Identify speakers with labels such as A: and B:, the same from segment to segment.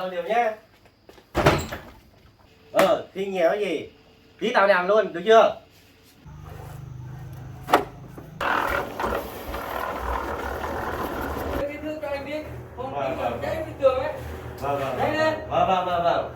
A: Liều nhé. Thi nhiều cái gì tí tao làm luôn được chưa?
B: Cái thương cho anh biết không
A: Vâng,
B: tí
A: vâng,
B: là cháy cái tường ấy.
A: Vâng.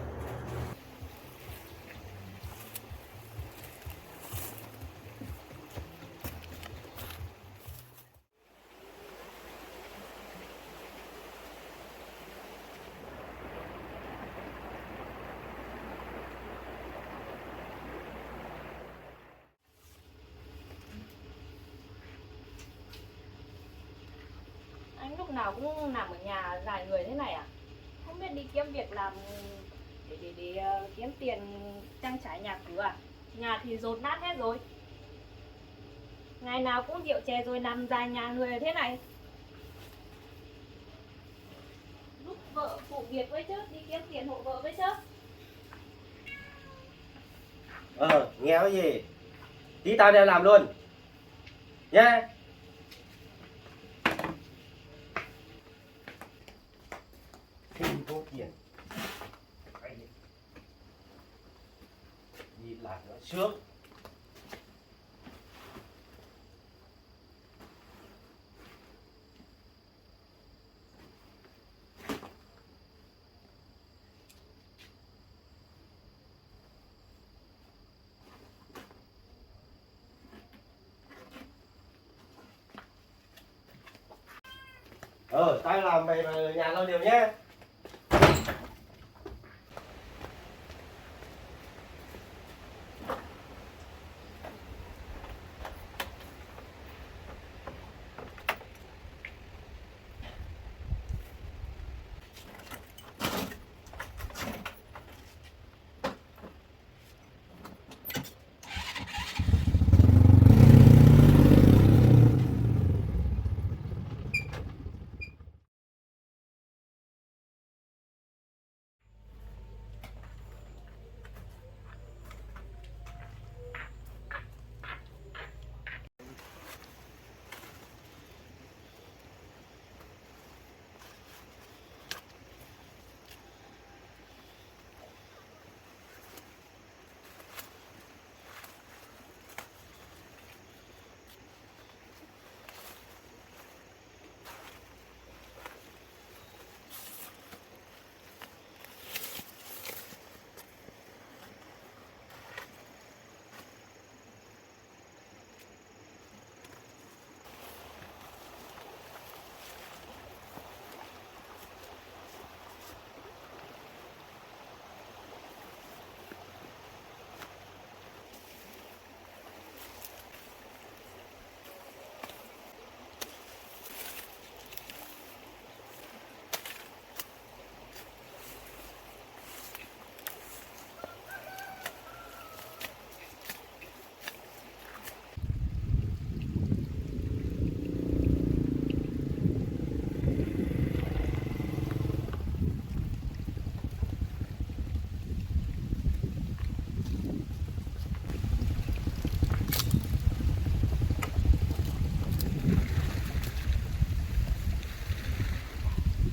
C: Anh lúc nào cũng nằm ở nhà dài người thế này à? Không biết đi kiếm việc làm để kiếm tiền trang trải nhà cửa à? Nhà thì dột nát hết rồi. Ngày nào cũng rượu chè rồi nằm dài nhà người thế này. Lúc vợ phụ việc với chứ, đi kiếm tiền hộ vợ với chứ.
A: Nghe cái gì tí tao đem làm luôn nhé. Thì vô tiền nhìn lại nó sướng. Tao làm về nhà tao đều nhé.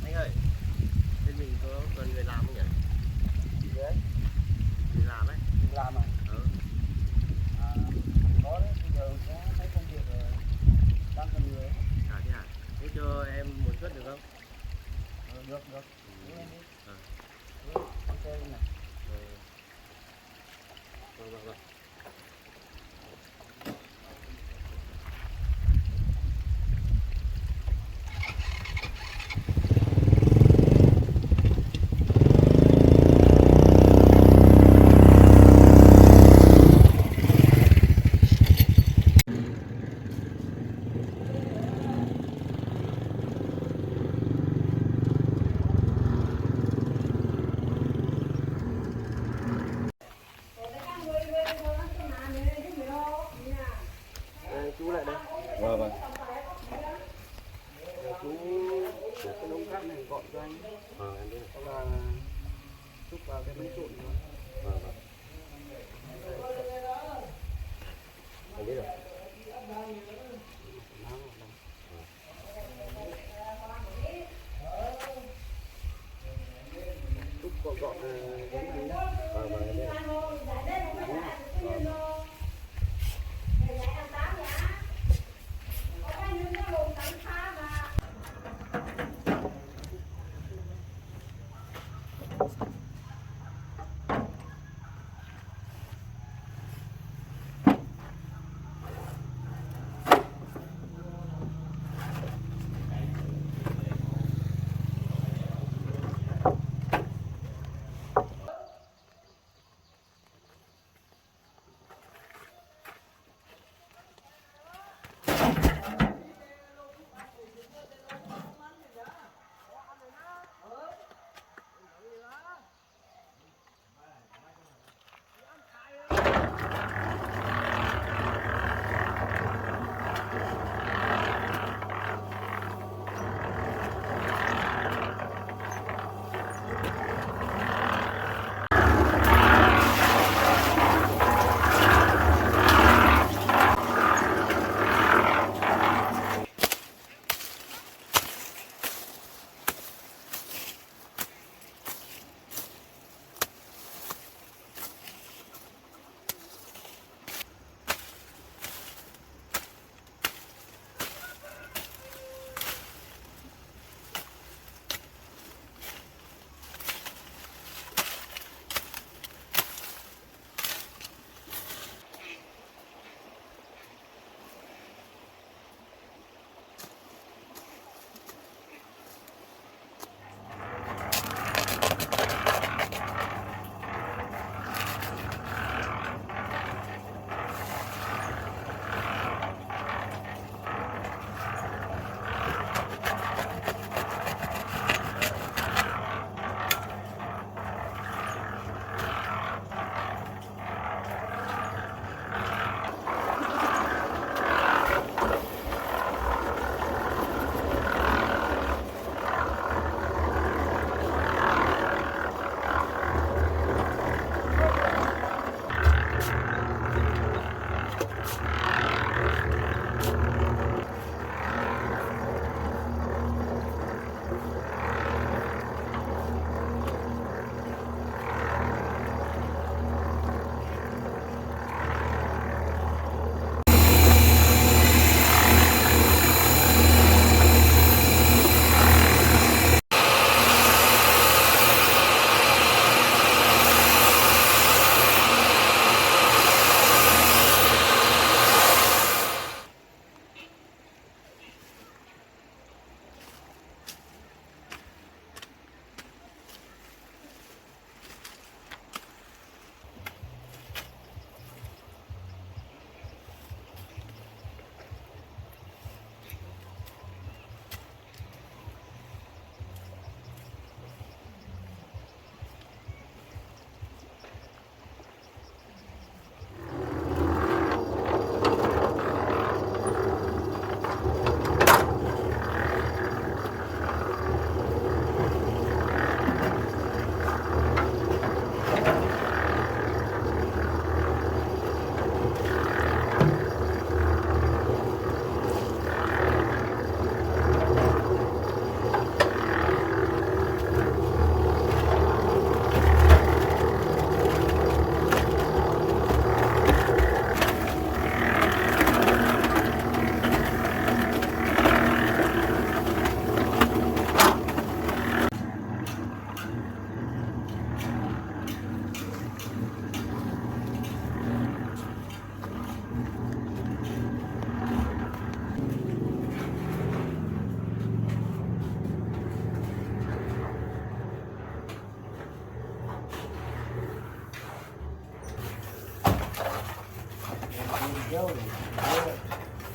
A: Anh ơi, bên mình có cần người làm không nhỉ?
B: Đấy,
A: Đi làm ấy.
B: đi làm à? Có đấy, bây giờ có mấy công việc đang cần người ấy.
A: Thế à? Thế cho em một suất được không?
B: Được. Đưa em đi.
A: Ờ.
B: Đưa, em chơi này.
A: Vâng. Chú lại đây. Vâng.
B: Chú cái đống cát này gọn cho anh.
A: Em biết.
B: Sau là xúc vào cái bánh trộn nữa.
A: Vâng. Em biết rồi.
B: vô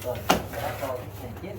B: rồi đã còn thành chết.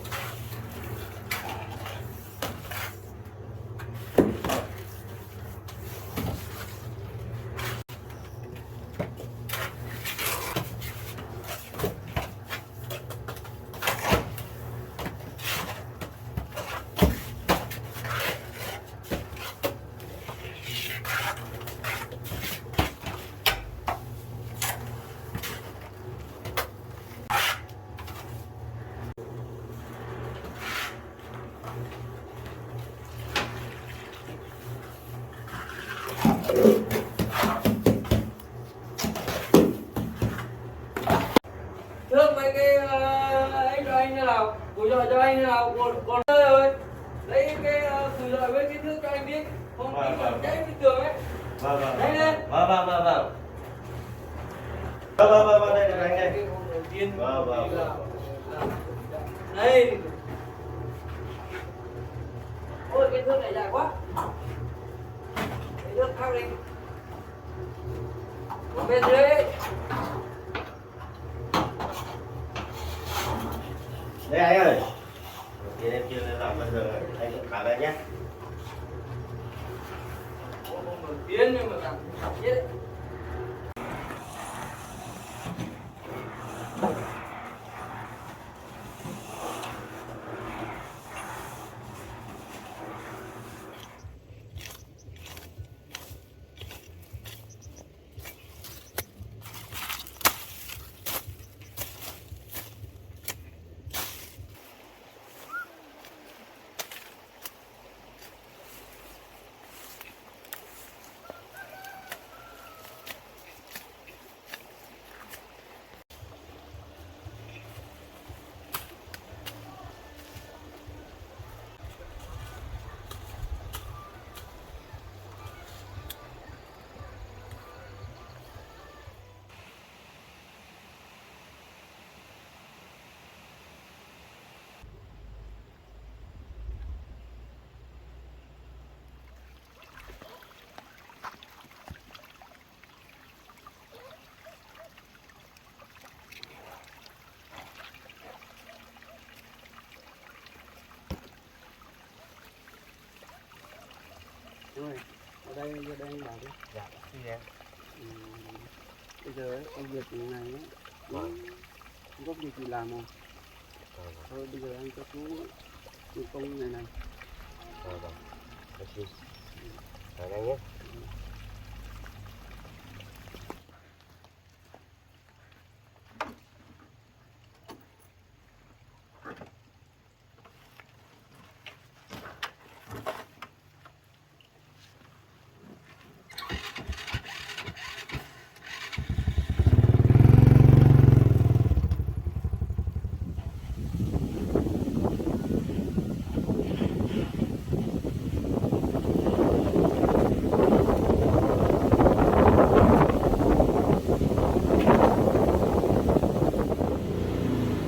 B: dọi cho anh là còn ơi lấy cái thử dọi với cái thước cho anh biết không tí mà cháy cái tường ấy.
A: Vâng vâng.
B: Nhanh lên.
A: Vâng vâng vâng vâng. Vâng đây là anh đây.
B: Cái hôm đầu tiên
A: Vâng.
B: là đây. Ôi cái thước này dài quá. Cái thước khác đi. Một bên dưới.
A: Đây anh ơi. Thì em chưa làm bao giờ anh cũng khá đây nhé.
B: Hôm đầu tiên nhưng mà làm chết đấy.
D: Rồi, ở đây anh bảo đi.
A: Dạ, xin em.
D: Bây giờ ấy, công việc này ấy,
A: Vâng.
D: không có việc gì làm không? Thôi bây giờ anh cho chú công này này.
A: Vâng. Được chưa? Cảm ơn nhé.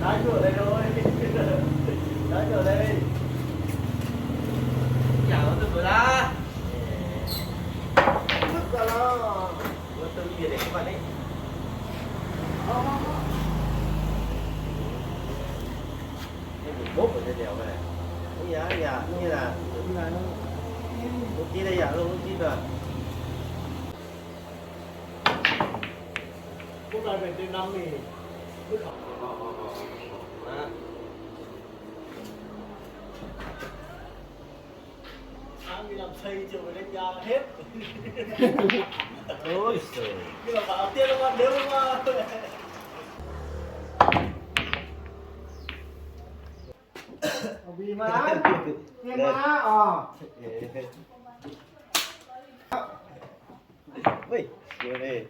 A: Đá chỗ đây thôi. Đá chỗ đây.
B: Chả có từ ra.
A: Vứt ra nó. Nó tự nhiên để các bạn ấy. Cái bị bốp ở trên đèo này. Cái giá như là một chi đây giả luôn, một chi rồi.
B: Lúc này về từ năm thì bước học. Sáng đi làm xây chiều về đánh giá hết.
A: Ôi trời.
B: Nhưng mà bảo tiên nó nếu mà vì mà tiền mà
A: Ui, vừa đi.